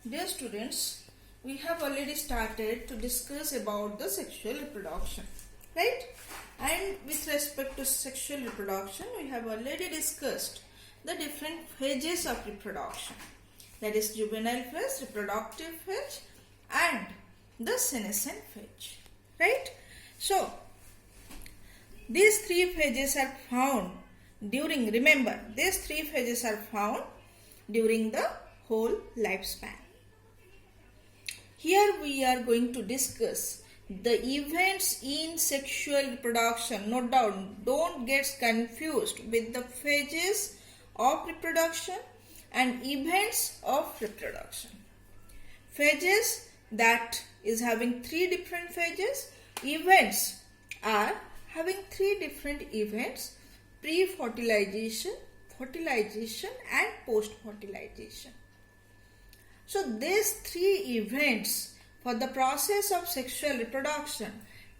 Dear students, we have already started to discuss about the sexual reproduction, right? And with respect to sexual reproduction, we have already discussed the different phases of reproduction. That is juvenile phase, reproductive phase and the senescent phase, right? So, these three phases are found during, remember, these three phases are found during the whole lifespan. Here we are going to discuss the events in sexual reproduction. Note down, don't get confused with the phases of reproduction and events of reproduction. Phases, that is having three different phases. Events are having three different events: pre-fertilization, fertilization and post-fertilization. So these three events for the process of sexual reproduction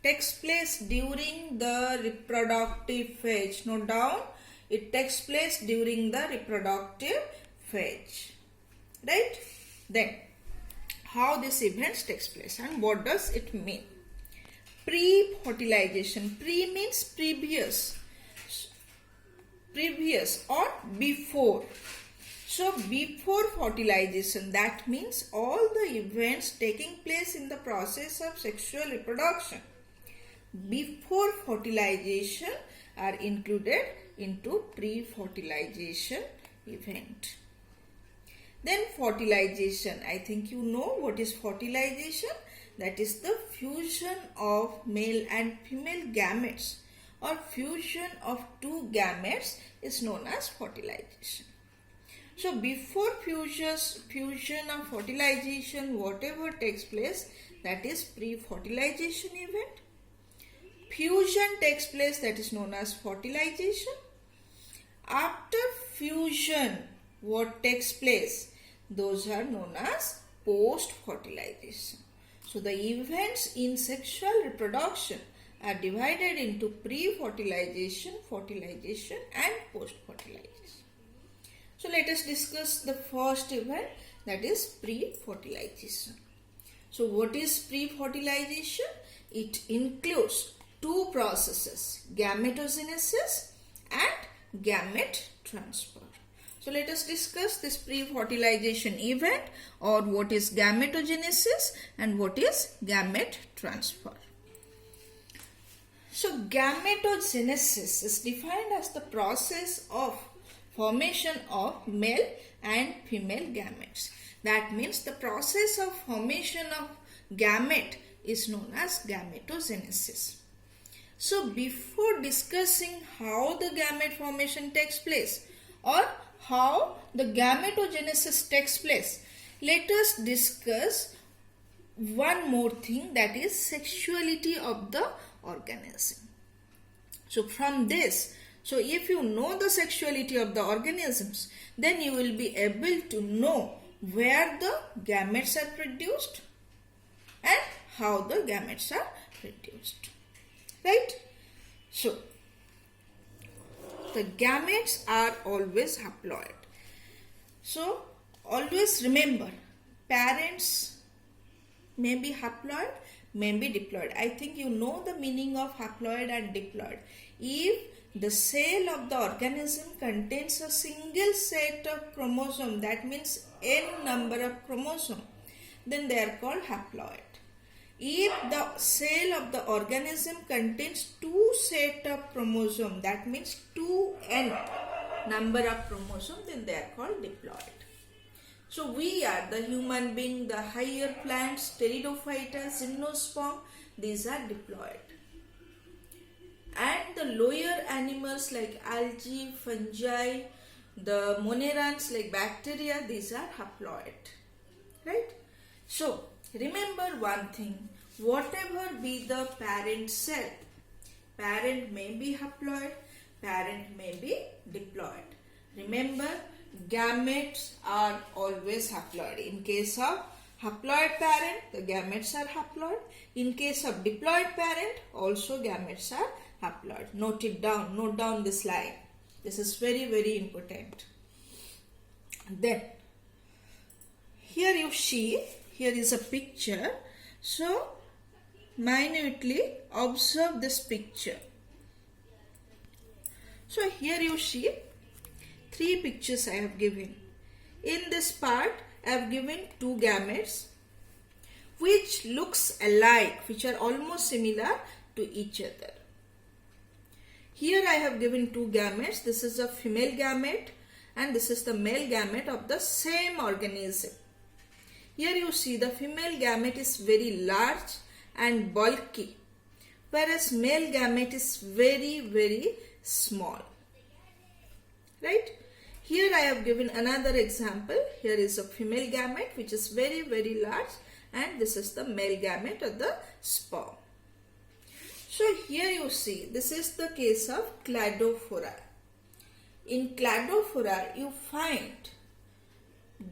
takes place during the reproductive phase. Note down, it takes place during the reproductive phase, right? Then how this events takes place and what does it mean? Pre-fertilization. Pre means previous or before. So before fertilization, that means all the events taking place in the process of sexual reproduction before fertilization are included into pre-fertilization event. Then fertilization. I think you know what is fertilization. That is the fusion of male and female gametes or fusion of two gametes is known as fertilization. So before fusion of fertilization, whatever takes place, that is pre-fertilization event. Fusion takes place, that is known as fertilization. After fusion, what takes place? Those are known as post-fertilization. So the events in sexual reproduction are divided into pre-fertilization, fertilization and post-fertilization. So let us discuss the first event, that is pre-fertilization. So what is pre-fertilization? It includes two processes, gametogenesis and gamete transfer. So let us discuss this pre-fertilization event, or what is gametogenesis and what is gamete transfer. So gametogenesis is defined as the process of formation of male and female gametes. That means the process of formation of gamete is known as gametogenesis. So before discussing how the gamete formation takes place or how the gametogenesis takes place, let us discuss one more thing, that is sexuality of the organism. So from this, so if you know the sexuality of the organisms, then you will be able to know where the gametes are produced and how the gametes are produced, right? So the gametes are always haploid. So always remember, parents may be haploid, may be diploid. I think you know the meaning of haploid and diploid. If the cell of the organism contains a single set of chromosomes, that means n number of chromosomes, then they are called haploid. If the cell of the organism contains two sets of chromosomes, that means 2n number of chromosomes, then they are called diploid. So we are the human being, the higher plants, pteridophyta, gymnosperm, these are diploid. And the lower animals like algae, fungi, the monerans like bacteria, these are haploid, right? So remember one thing, whatever be the parent cell, parent may be haploid, parent may be diploid. Remember, gametes are always haploid. In case of haploid parent, the gametes are haploid. In case of diploid parent, also gametes are haploid. Note it down. Note down this line. This is very, very important. Then, here you see, here is a picture. So minutely observe this picture. So here you see 3 pictures I have given. In this part I have given 2 gametes which looks alike, which are almost similar to each other. Here I have given 2 gametes. This is a female gamete and this is the male gamete of the same organism. Here you see the female gamete is very large and bulky, whereas male gamete is very small. Right? Here I have given another example. Here is a female gamete which is very large, and this is the male gamete of the sperm. So here you see, this is the case of cladophora. In cladophora you find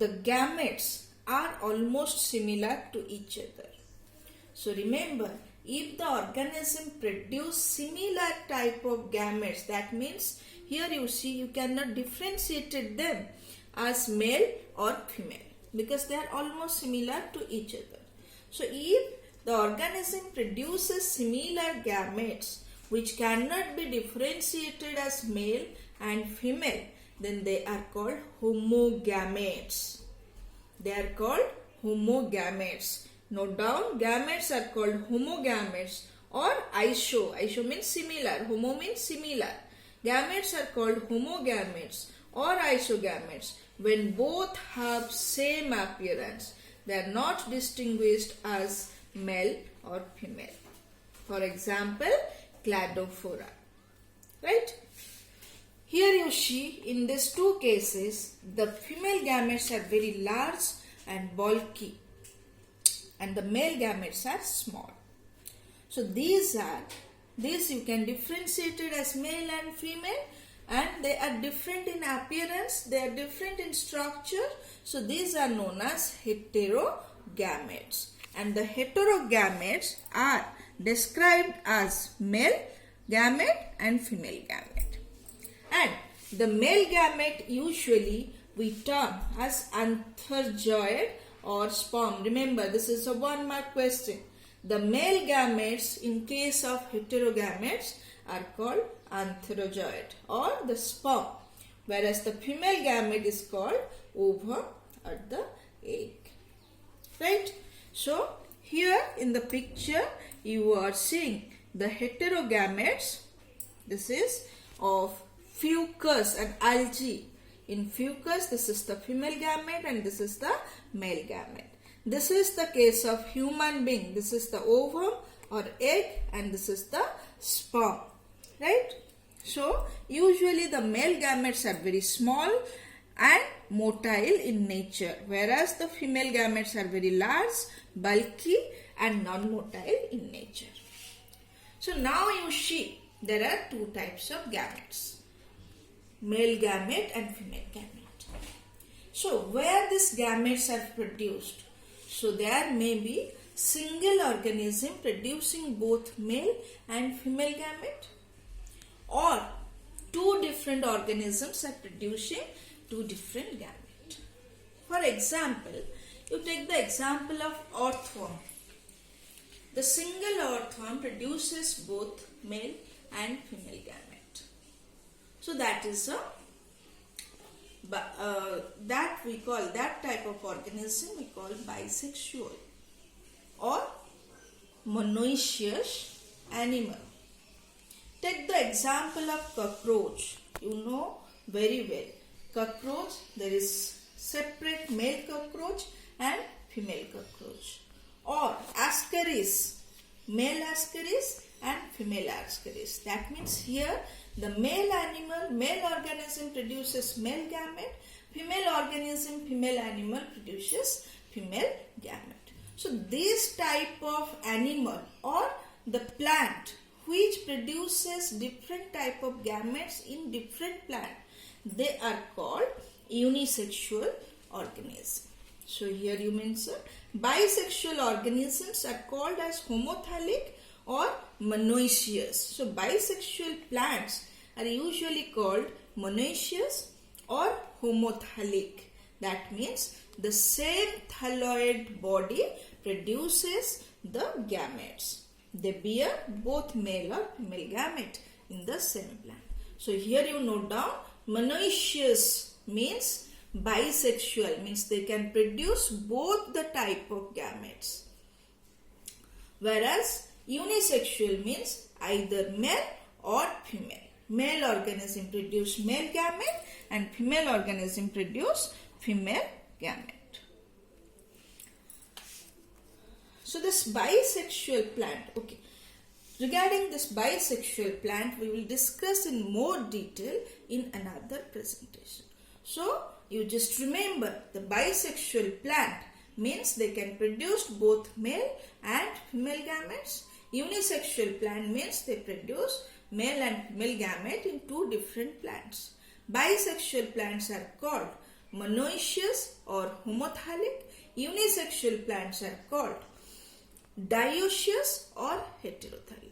the gametes are almost similar to each other. So remember, if the organism produce similar type of gametes, that means here you see you cannot differentiate them as male or female because they are almost similar to each other. So if the organism produces similar gametes which cannot be differentiated as male and female, then they are called homogametes. They are called homogametes. Note down, gametes are called homogametes or iso. Iso means similar. Homo means similar. Gametes are called homogametes or isogametes when both have same appearance. They are not distinguished as male or female. For example, cladophora. Right? Here you see in these 2 cases, the female gametes are very large and bulky and the male gametes are small. So these you can differentiate it as male and female, and they are different in appearance, they are different in structure. So these are known as heterogametes, and the heterogametes are described as male gamete and female gamete. And the male gamete usually we term as antherzoid or sperm. Remember, this is a 1-mark question. The male gametes in case of heterogametes are called antherzoid or the sperm, whereas the female gamete is called ovum or the egg. Right? So here in the picture you are seeing the heterogametes. This is of fucus and algae. In fucus, this is the female gamete and this is the male gamete. This is the case of human being. This is the ovum or egg and this is the sperm. Right? So, usually the male gametes are very small and motile in nature, whereas the female gametes are very large, bulky and non-motile in nature. So, now you see there are 2 types of gametes. Male gamete and female gamete. So where these gametes are produced? So there may be single organism producing both male and female gamete, or 2 different organisms are producing 2 different gamete. For example, you take the example of earthworm. The single earthworm produces both male and female gamete. So that is that type of organism we call bisexual or monoecious animal. Take the example of cockroach. You know very well. Cockroach, there is separate male cockroach and female cockroach. Or ascaris, male ascaris and female ascaris. That means here the male organism produces male gamete, female organism, female animal produces female gamete. So this type of animal or the plant which produces different type of gametes in different plant, they are called unisexual organism. So here you mention bisexual organisms are called as homothallic or monoecious. So bisexual plants are usually called monoecious or homothallic. That means the same thalloid body produces the gametes. They bear both male or female gamete in the same plant. So here you note down, monoecious means bisexual, means they can produce both the type of gametes. Whereas unisexual means either male or female. Male organism produce male gamete and female organism produce female gamete. So this bisexual plant, okay. Regarding this bisexual plant, we will discuss in more detail in another presentation. So you just remember, the bisexual plant means they can produce both male and female gametes. Unisexual plant means they produce male and female gamete in two different plants. Bisexual plants are called monoecious or homothallic. Unisexual plants are called dioecious or heterothallic.